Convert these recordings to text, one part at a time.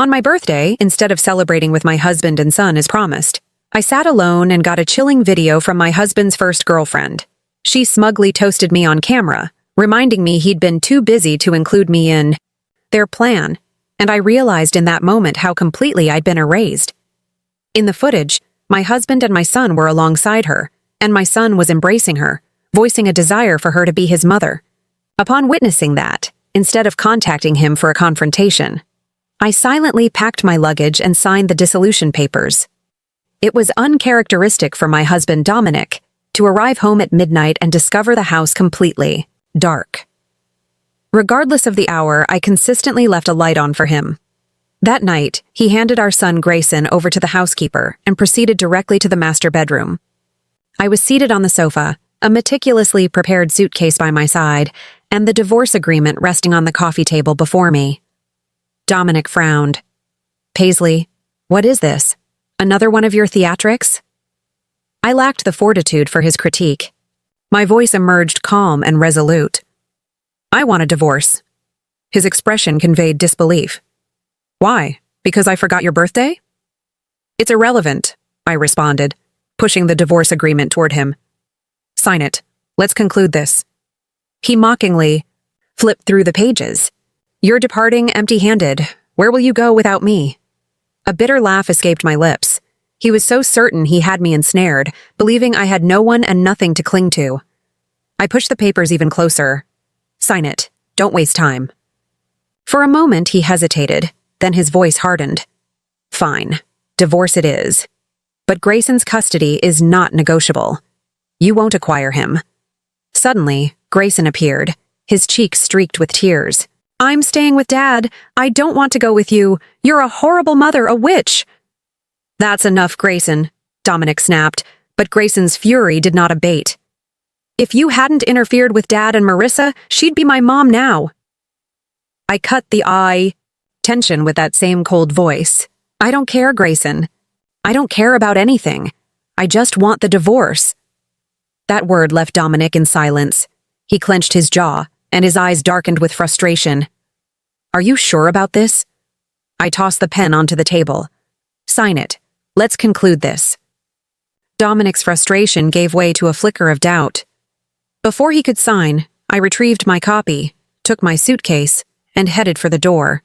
On my birthday, instead of celebrating with my husband and son as promised, I sat alone and got a chilling video from my husband's first girlfriend. She smugly toasted me on camera, reminding me he'd been too busy to include me in their plan, and I realized in that moment how completely I'd been erased. In the footage, my husband and my son were alongside her, and my son was embracing her, voicing a desire for her to be his mother. Upon witnessing that, instead of contacting him for a confrontation, I silently packed my luggage and signed the dissolution papers. It was uncharacteristic for my husband Dominic to arrive home at midnight and discover the house completely dark. Regardless of the hour, I consistently left a light on for him. That night, he handed our son Grayson over to the housekeeper and proceeded directly to the master bedroom. I was seated on the sofa, a meticulously prepared suitcase by my side, and the divorce agreement resting on the coffee table before me. Dominic frowned. "Paisley, what is this? Another one of your theatrics?" I lacked the fortitude for his critique. My voice emerged calm and resolute. "I want a divorce." His expression conveyed disbelief. "Why? Because I forgot your birthday?" "It's irrelevant," I responded, pushing the divorce agreement toward him. "Sign it. Let's conclude this." He mockingly flipped through the pages. "You're departing empty-handed. Where will you go without me?" A bitter laugh escaped my lips. He was so certain he had me ensnared, believing I had no one and nothing to cling to. I pushed the papers even closer. "Sign it. Don't waste time." For a moment he hesitated, then his voice hardened. "Fine. Divorce it is. But Grayson's custody is not negotiable. You won't acquire him." Suddenly, Grayson appeared, his cheeks streaked with tears. "I'm staying with Dad. I don't want to go with you. You're a horrible mother, a witch." "That's enough, Grayson," Dominic snapped, but Grayson's fury did not abate. "If you hadn't interfered with Dad and Marissa, she'd be my mom now." I cut the tension with that same cold voice. "I don't care, Grayson. I don't care about anything. I just want the divorce." That word left Dominic in silence. He clenched his jaw, and his eyes darkened with frustration. "Are you sure about this?" I tossed the pen onto the table. "Sign it. Let's conclude this." Dominic's frustration gave way to a flicker of doubt. Before he could sign, I retrieved my copy, took my suitcase, and headed for the door.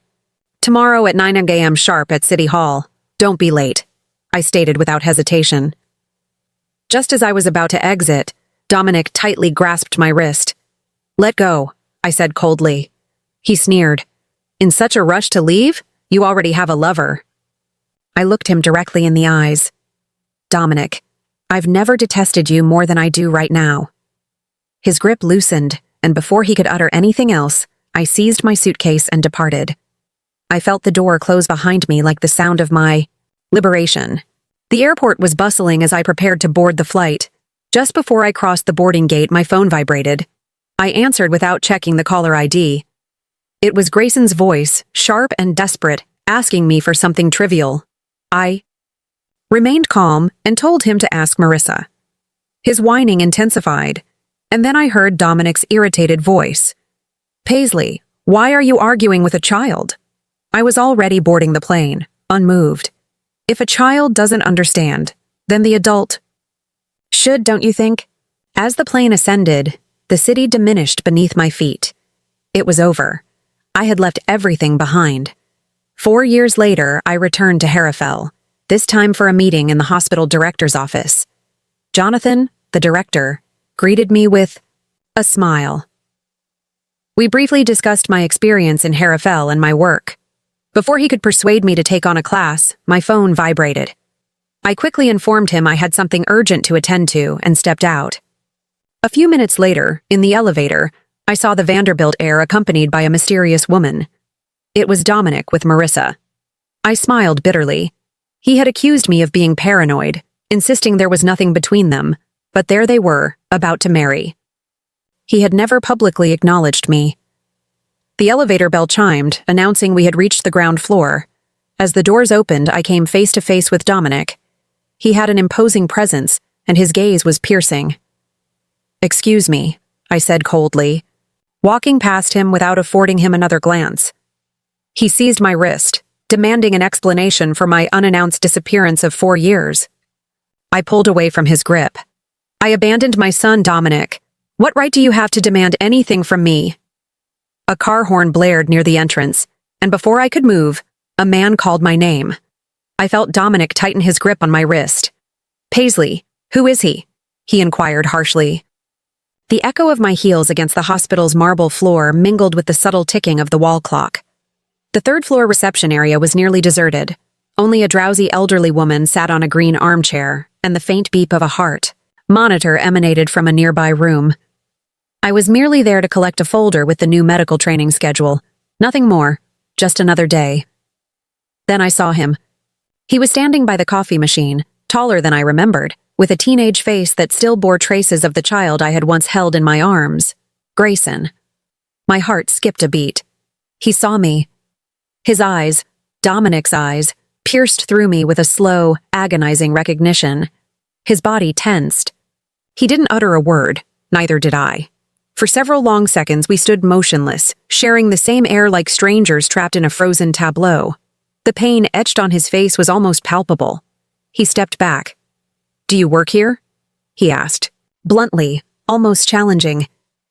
"Tomorrow at 9 a.m. sharp at City Hall. Don't be late," I stated without hesitation. Just as I was about to exit, Dominic tightly grasped my wrist. "Let go," I said coldly. He sneered. "In such a rush to leave? You already have a lover." I looked him directly in the eyes. "Dominic, I've never detested you more than I do right now." His grip loosened, and before he could utter anything else, I seized my suitcase and departed. I felt the door close behind me like the sound of my liberation. The airport was bustling as I prepared to board the flight. Just before I crossed the boarding gate, my phone vibrated. I answered without checking the caller ID. It was Grayson's voice, sharp and desperate, asking me for something trivial. I remained calm and told him to ask Marissa. His whining intensified, and then I heard Dominic's irritated voice. "Paisley, why are you arguing with a child?" I was already boarding the plane, unmoved. If a child doesn't understand, then the adult should, don't you think? As the plane ascended, the city diminished beneath my feet. It was over. I had left everything behind. 4 years later, I returned to Herefel, this time for a meeting in the hospital director's office. Jonathan, the director, greeted me with a smile. We briefly discussed my experience in Herefel and my work. Before he could persuade me to take on a class, my phone vibrated. I quickly informed him I had something urgent to attend to and stepped out. A few minutes later, in the elevator, I saw the Vanderbilt heir accompanied by a mysterious woman. It was Dominic with Marissa. I smiled bitterly. He had accused me of being paranoid, insisting there was nothing between them, but there they were, about to marry. He had never publicly acknowledged me. The elevator bell chimed, announcing we had reached the ground floor. As the doors opened, I came face to face with Dominic. He had an imposing presence, and his gaze was piercing. "Excuse me," I said coldly, walking past him without affording him another glance. He seized my wrist, demanding an explanation for my unannounced disappearance of 4 years. I pulled away from his grip. I abandoned my son, Dominic. What right do you have to demand anything from me? A car horn blared near the entrance, and before I could move, a man called my name. I felt Dominic tighten his grip on my wrist. Paisley, who is he? He inquired harshly. The echo of my heels against the hospital's marble floor mingled with the subtle ticking of the wall clock. The third-floor reception area was nearly deserted. Only a drowsy elderly woman sat on a green armchair, and the faint beep of a heart monitor emanated from a nearby room. I was merely there to collect a folder with the new medical training schedule. Nothing more, just another day. Then I saw him. He was standing by the coffee machine, taller than I remembered, with a teenage face that still bore traces of the child I had once held in my arms. Grayson. My heart skipped a beat. He saw me. His eyes, Dominic's eyes, pierced through me with a slow, agonizing recognition. His body tensed. He didn't utter a word, neither did I. For several long seconds we stood motionless, sharing the same air like strangers trapped in a frozen tableau. The pain etched on his face was almost palpable. He stepped back. "Do you work here?" he asked, bluntly, almost challenging.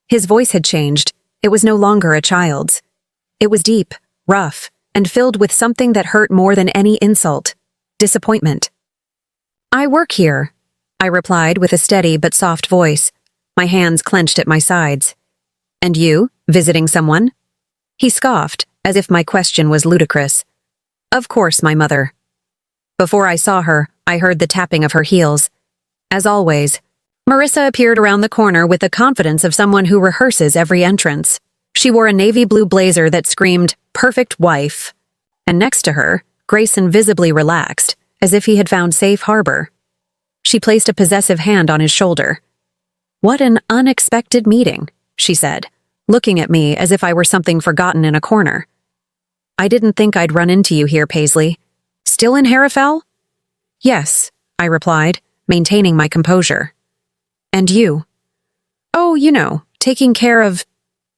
His voice had changed. It was no longer a child's. It was deep, rough, and filled with something that hurt more than any insult: disappointment. "I work here," I replied with a steady but soft voice. My hands clenched at my sides. "And you, visiting someone?" He scoffed, as if my question was ludicrous. "Of course, my mother." Before I saw her, I heard the tapping of her heels. As always, Marissa appeared around the corner with the confidence of someone who rehearses every entrance. She wore a navy blue blazer that screamed, "Perfect wife." And next to her, Grayson visibly relaxed, as if he had found safe harbor. She placed a possessive hand on his shoulder. "What an unexpected meeting," she said, looking at me as if I were something forgotten in a corner. "I didn't think I'd run into you here, Paisley. Still in Harrafell?" "Yes," I replied, maintaining my composure. "And you?" "Oh, you know, taking care of...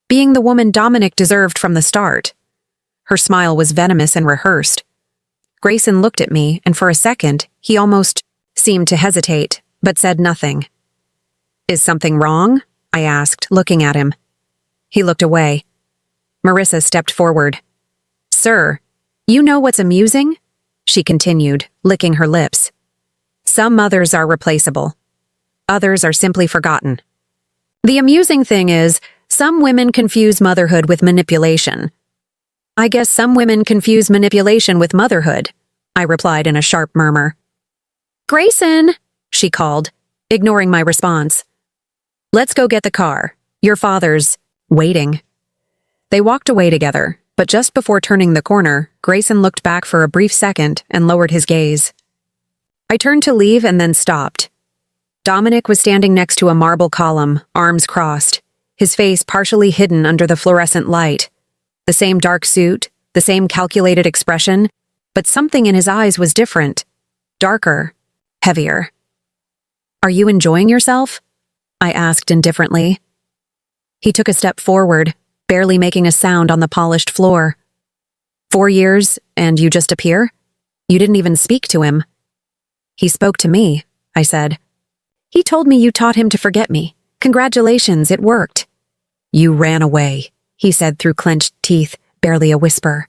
being the woman Dominic deserved from the start." Her smile was venomous and rehearsed. Grayson looked at me, and for a second, he almost seemed to hesitate, but said nothing. "Is something wrong?" I asked, looking at him. He looked away. Marissa stepped forward. "Sir, you know what's amusing?" she continued, licking her lips. "Some mothers are replaceable. Others are simply forgotten. The amusing thing is, some women confuse motherhood with manipulation. I guess some women confuse manipulation with motherhood," I replied in a sharp murmur. "Grayson!" she called, ignoring my response. "Let's go get the car. Your father's waiting." They walked away together, but just before turning the corner, Grayson looked back for a brief second and lowered his gaze. I turned to leave and then stopped. Dominic was standing next to a marble column, arms crossed, his face partially hidden under the fluorescent light. The same dark suit, the same calculated expression, but something in his eyes was different. Darker, heavier. "Are you enjoying yourself?" I asked indifferently. He took a step forward, barely making a sound on the polished floor. 4 years, and you just appear? You didn't even speak to him." "He spoke to me," I said. "He told me you taught him to forget me. Congratulations, it worked." "You ran away," he said through clenched teeth, barely a whisper.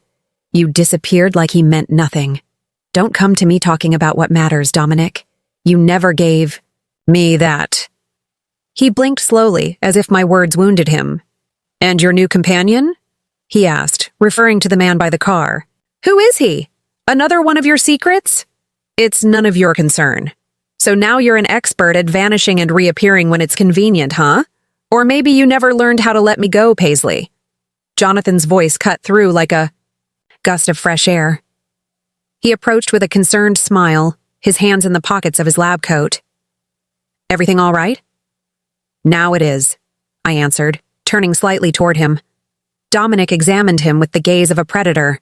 "You disappeared like he meant nothing. Don't come to me talking about what matters, Dominic. You never gave me that." He blinked slowly, as if my words wounded him. "And your new companion?" he asked, referring to the man by the car. "Who is he? Another one of your secrets?" "It's none of your concern. So now you're an expert at vanishing and reappearing when it's convenient, huh? Or maybe you never learned how to let me go, Paisley." Jonathan's voice cut through like a gust of fresh air. He approached with a concerned smile, his hands in the pockets of his lab coat. "Everything all right?" "Now it is," I answered, turning slightly toward him. Dominic examined him with the gaze of a predator.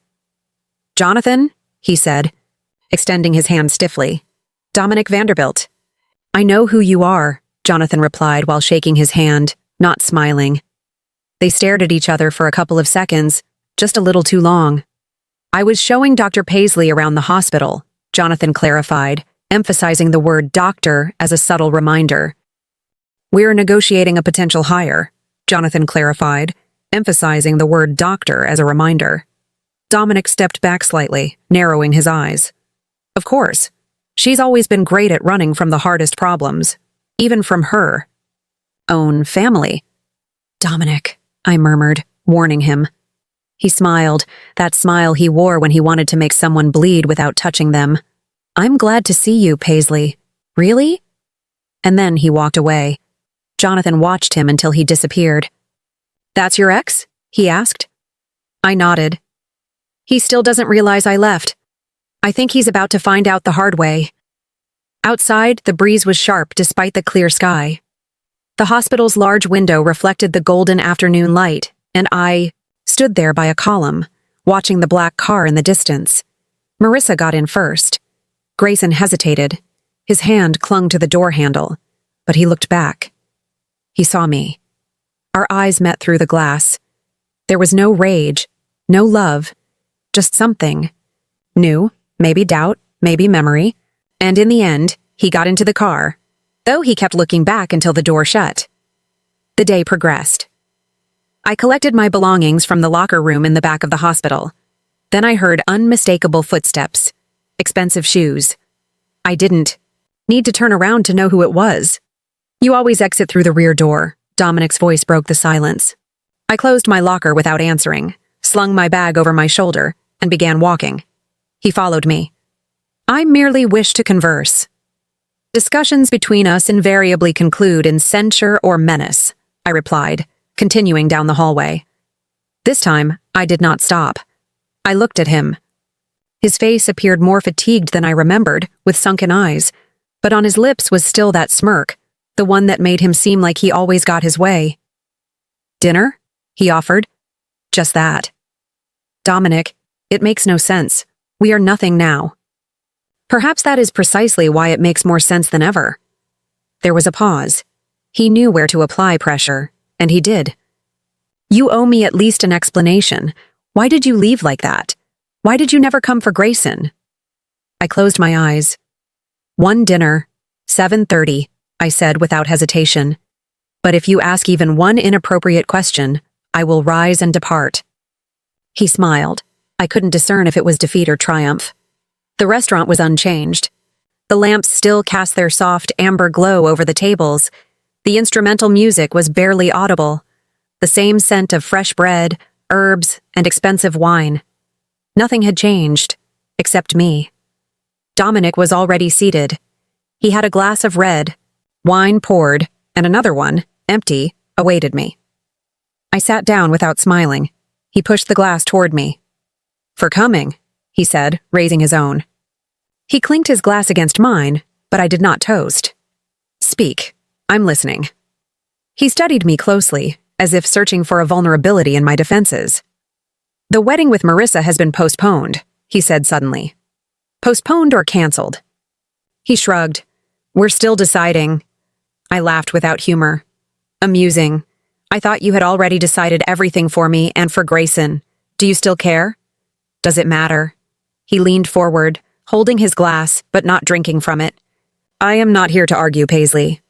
"Jonathan," he said, extending his hand stiffly. "Dominic Vanderbilt." "I know who you are," Jonathan replied while shaking his hand, not smiling. They stared at each other for a couple of seconds, just a little too long. I was showing Dr. Paisley around the hospital, Jonathan clarified, emphasizing the word doctor as a subtle reminder. We're negotiating a potential hire, Jonathan clarified, emphasizing the word doctor as a reminder. Dominic stepped back slightly, narrowing his eyes. Of course. She's always been great at running from the hardest problems, even from her own family. Dominic, I murmured, warning him. He smiled, that smile he wore when he wanted to make someone bleed without touching them. I'm glad to see you, Paisley. Really? And then he walked away. Jonathan watched him until he disappeared. That's your ex? He asked. I nodded. He still doesn't realize I left. I think he's about to find out the hard way. Outside, the breeze was sharp despite the clear sky. The hospital's large window reflected the golden afternoon light, and I stood there by a column, watching the black car in the distance. Marissa got in first. Grayson hesitated. His hand clung to the door handle, but he looked back. He saw me. Our eyes met through the glass. There was no rage, no love, just something. New, maybe doubt, maybe memory. And in the end, he got into the car, though he kept looking back until the door shut. The day progressed. I collected my belongings from the locker room in the back of the hospital. Then I heard unmistakable footsteps, expensive shoes. I didn't need to turn around to know who it was. You always exit through the rear door, Dominic's voice broke the silence. I closed my locker without answering, slung my bag over my shoulder, and began walking. He followed me. I merely wish to converse. Discussions between us invariably conclude in censure or menace, I replied, continuing down the hallway. This time, I did not stop. I looked at him. His face appeared more fatigued than I remembered, with sunken eyes, but on his lips was still that smirk, the one that made him seem like he always got his way. Dinner? He offered. Just that. Dominic, it makes no sense. We are nothing now. Perhaps that is precisely why it makes more sense than ever. There was a pause. He knew where to apply pressure, and he did. You owe me at least an explanation. Why did you leave like that? Why did you never come for Grayson? I closed my eyes. One dinner, 7:30, I said without hesitation. But if you ask even one inappropriate question, I will rise and depart. He smiled. I couldn't discern if it was defeat or triumph. The restaurant was unchanged. The lamps still cast their soft amber glow over the tables. The instrumental music was barely audible. The same scent of fresh bread, herbs, and expensive wine. Nothing had changed, except me. Dominic was already seated. He had a glass of red, wine poured, and another one, empty, awaited me. I sat down without smiling. He pushed the glass toward me. For coming, he said, raising his own. He clinked his glass against mine, but I did not toast. Speak. I'm listening. He studied me closely, as if searching for a vulnerability in my defenses. The wedding with Marissa has been postponed, he said suddenly. Postponed or canceled? He shrugged. We're still deciding. I laughed without humor. Amusing. I thought you had already decided everything for me and for Grayson. Do you still care? Does it matter? He leaned forward, holding his glass, but not drinking from it. I am not here to argue, Paisley.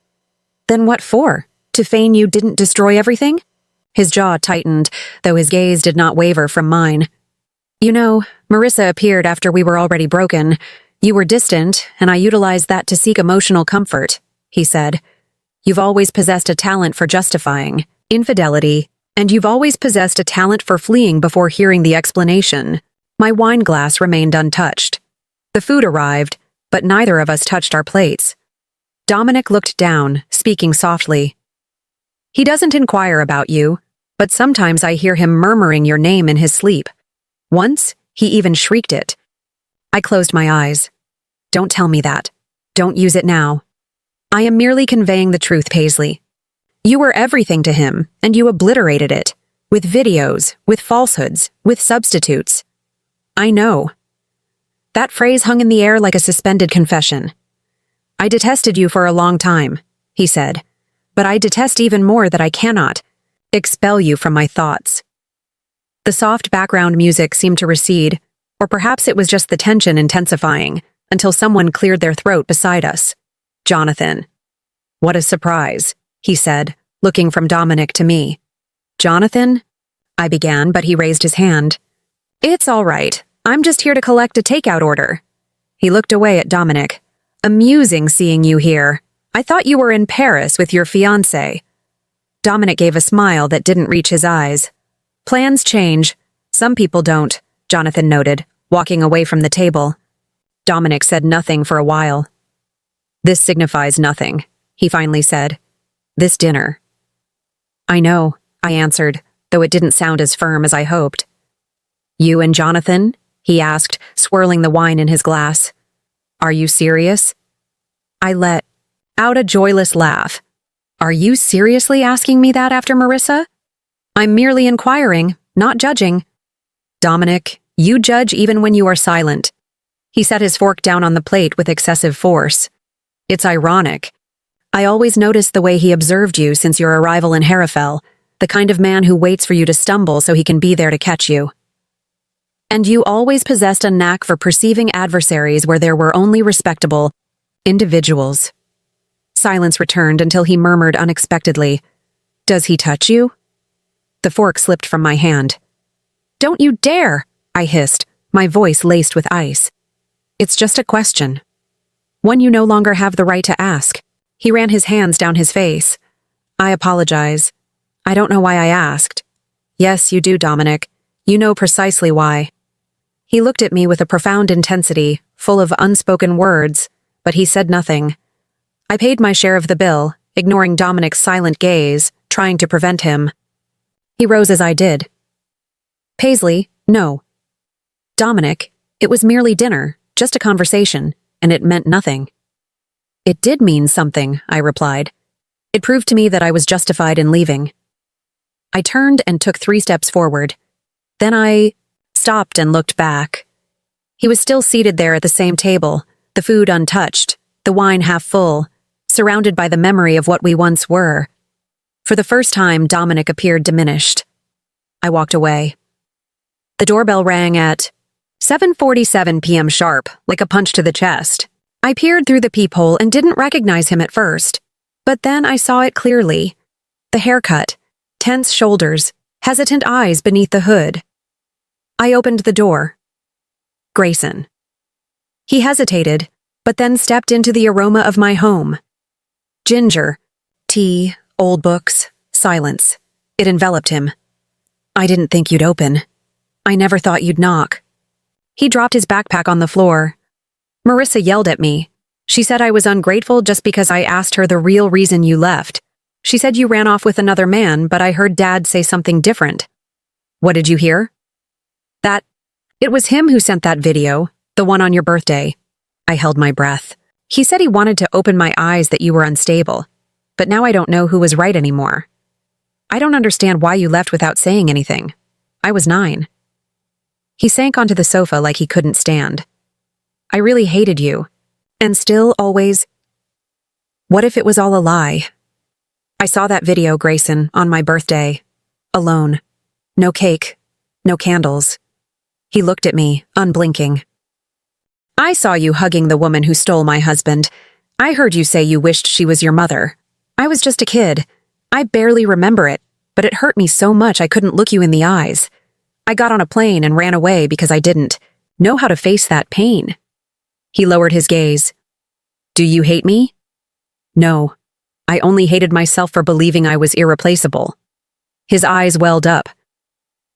Then what for? To feign you didn't destroy everything? His jaw tightened, though his gaze did not waver from mine. You know, Marissa appeared after we were already broken. You were distant, and I utilized that to seek emotional comfort, he said. You've always possessed a talent for justifying infidelity, and you've always possessed a talent for fleeing before hearing the explanation. My wine glass remained untouched. The food arrived, but neither of us touched our plates. Dominic looked down, speaking softly. He doesn't inquire about you, but sometimes I hear him murmuring your name in his sleep. Once, he even shrieked it. I closed my eyes. Don't tell me that. Don't use it now. I am merely conveying the truth, Paisley. You were everything to him, and you obliterated it. With videos, with falsehoods, with substitutes. I know. That phrase hung in the air like a suspended confession. I detested you for a long time, he said, but I detest even more that I cannot expel you from my thoughts. The soft background music seemed to recede, Or perhaps it was just the tension intensifying until someone cleared their throat beside us. Jonathan. What a surprise, he said, looking from Dominic to me. Jonathan? I began, but he raised his hand. It's all right. I'm just here to collect a takeout order. He looked away at Dominic. Amusing seeing you here. I thought you were in Paris with your fiancé. Dominic gave a smile that didn't reach his eyes. Plans change. Some people don't, Jonathan noted, walking away from the table. Dominic said nothing for a while. This signifies nothing, he finally said. This dinner. I know, I answered, though it didn't sound as firm as I hoped. You and Jonathan? He asked, swirling the wine in his glass. Are you serious? I let out a joyless laugh. Are you seriously asking me that after Marissa? I'm merely inquiring, not judging. Dominic, you judge even when you are silent. He set his fork down on the plate with excessive force. It's ironic. I always noticed the way he observed you since your arrival in Harrowfell, the kind of man who waits for you to stumble so he can be there to catch you. And you always possessed a knack for perceiving adversaries where there were only respectable individuals. Silence returned until he murmured unexpectedly, Does he touch you? The fork slipped from my hand. Don't you dare, I hissed, my voice laced with ice. It's just a question. One you no longer have the right to ask. He ran his hands down his face. I apologize. I don't know why I asked. Yes, you do, Dominic. You know precisely why. He looked at me with a profound intensity, full of unspoken words, but he said nothing. I paid my share of the bill, ignoring Dominic's silent gaze, trying to prevent him. He rose as I did. Paisley, no. Dominic, it was merely dinner, just a conversation, and it meant nothing. It did mean something, I replied. It proved to me that I was justified in leaving. I turned and took 3 steps forward. Then I stopped and looked back. He was still seated there at the same table, the food untouched, the wine half full, surrounded by the memory of what we once were. For the first time, Dominic appeared diminished. I walked away. The doorbell rang at 7:47 p.m. sharp, like a punch to the chest. I peered through the peephole and didn't recognize him at first. But then I saw it clearly. The haircut, tense shoulders, hesitant eyes beneath the hood. I opened the door. Grayson. He hesitated, but then stepped into the aroma of my home. Ginger, tea, old books, silence. It enveloped him. I didn't think you'd open. I never thought you'd knock. He dropped his backpack on the floor. Marissa yelled at me. She said I was ungrateful just because I asked her the real reason you left. She said you ran off with another man, but I heard Dad say something different. What did you hear? That it was him who sent that video, the one on your birthday. I held my breath. He said he wanted to open my eyes that you were unstable, but now I don't know who was right anymore. I don't understand why you left without saying anything. I was 9. He sank onto the sofa like he couldn't stand. I really hated you, and still always. What if it was all a lie? I saw that video, Grayson, on my birthday. Alone. No cake. No candles. He looked at me, unblinking. I saw you hugging the woman who stole my husband. I heard you say you wished she was your mother. I was just a kid. I barely remember it, but it hurt me so much I couldn't look you in the eyes. I got on a plane and ran away because I didn't know how to face that pain. He lowered his gaze. Do you hate me? No. I only hated myself for believing I was irreplaceable. His eyes welled up.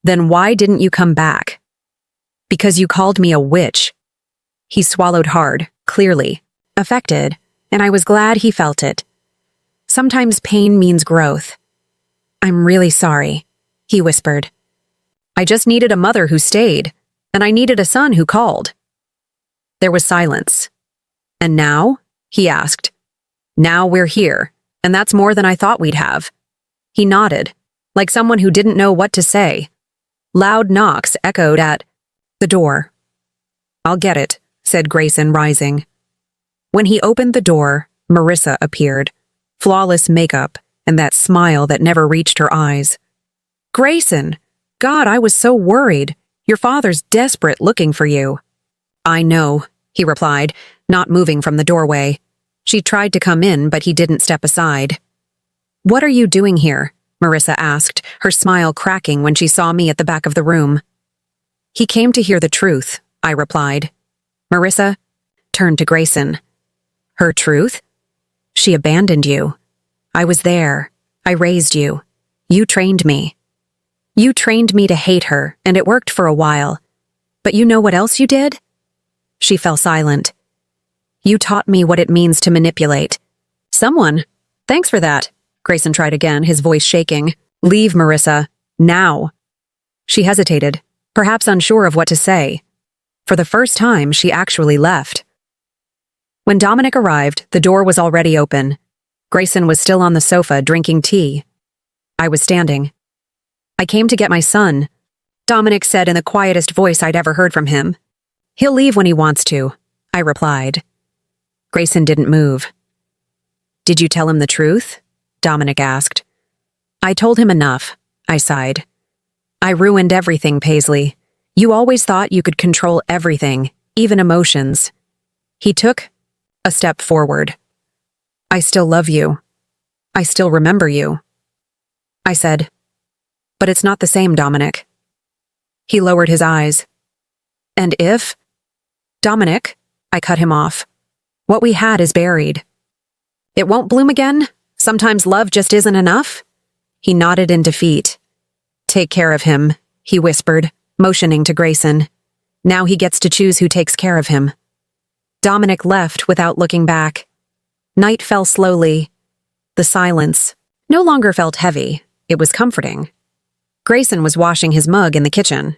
Then why didn't you come back? Because you called me a witch. He swallowed hard, clearly, affected, and I was glad he felt it. Sometimes pain means growth. I'm really sorry, he whispered. I just needed a mother who stayed, and I needed a son who called. There was silence. And now? He asked. Now we're here, and that's more than I thought we'd have. He nodded, like someone who didn't know what to say. Loud knocks echoed at the door. I'll get it, said Grayson, rising. When he opened the door, Marissa appeared, flawless makeup and that smile that never reached her eyes. Grayson! God, I was so worried. Your father's desperate looking for you. I know, he replied, not moving from the doorway. She tried to come in, but he didn't step aside. What are you doing here? Marissa asked, her smile cracking when she saw me at the back of the room. He came to hear the truth, I replied. Marissa turned to Grayson. Her truth? She abandoned you. I was there. I raised you. You trained me. You trained me to hate her, and it worked for a while. But you know what else you did? She fell silent. You taught me what it means to manipulate. Someone. Thanks for that. Grayson tried again, his voice shaking. Leave, Marissa. Now. She hesitated, perhaps unsure of what to say. For the first time, she actually left. When Dominic arrived, the door was already open. Grayson was still on the sofa drinking tea. I was standing. I came to get my son, Dominic said in the quietest voice I'd ever heard from him. He'll leave when he wants to, I replied. Grayson didn't move. Did you tell him the truth? Dominic asked. I told him enough, I sighed. I ruined everything, Paisley. You always thought you could control everything, even emotions. He took a step forward. I still love you. I still remember you. I said, but it's not the same, Dominic. He lowered his eyes. And if? Dominic, I cut him off. What we had is buried. It won't bloom again? Sometimes love just isn't enough? He nodded in defeat. Take care of him, he whispered, motioning to Grayson. Now he gets to choose who takes care of him. Dominic left without looking back. Night fell slowly. The silence no longer felt heavy. It was comforting. Grayson was washing his mug in the kitchen.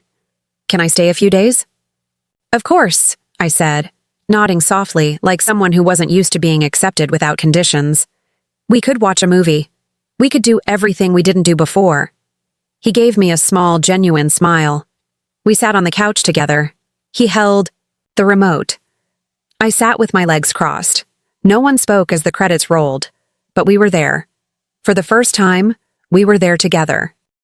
Can I stay a few days? Of course, I said, nodding softly like someone who wasn't used to being accepted without conditions. We could watch a movie. We could do everything we didn't do before. He gave me a small, genuine smile. We sat on the couch together. He held the remote. I sat with my legs crossed. No one spoke as the credits rolled, but we were there. For the first time, we were there together,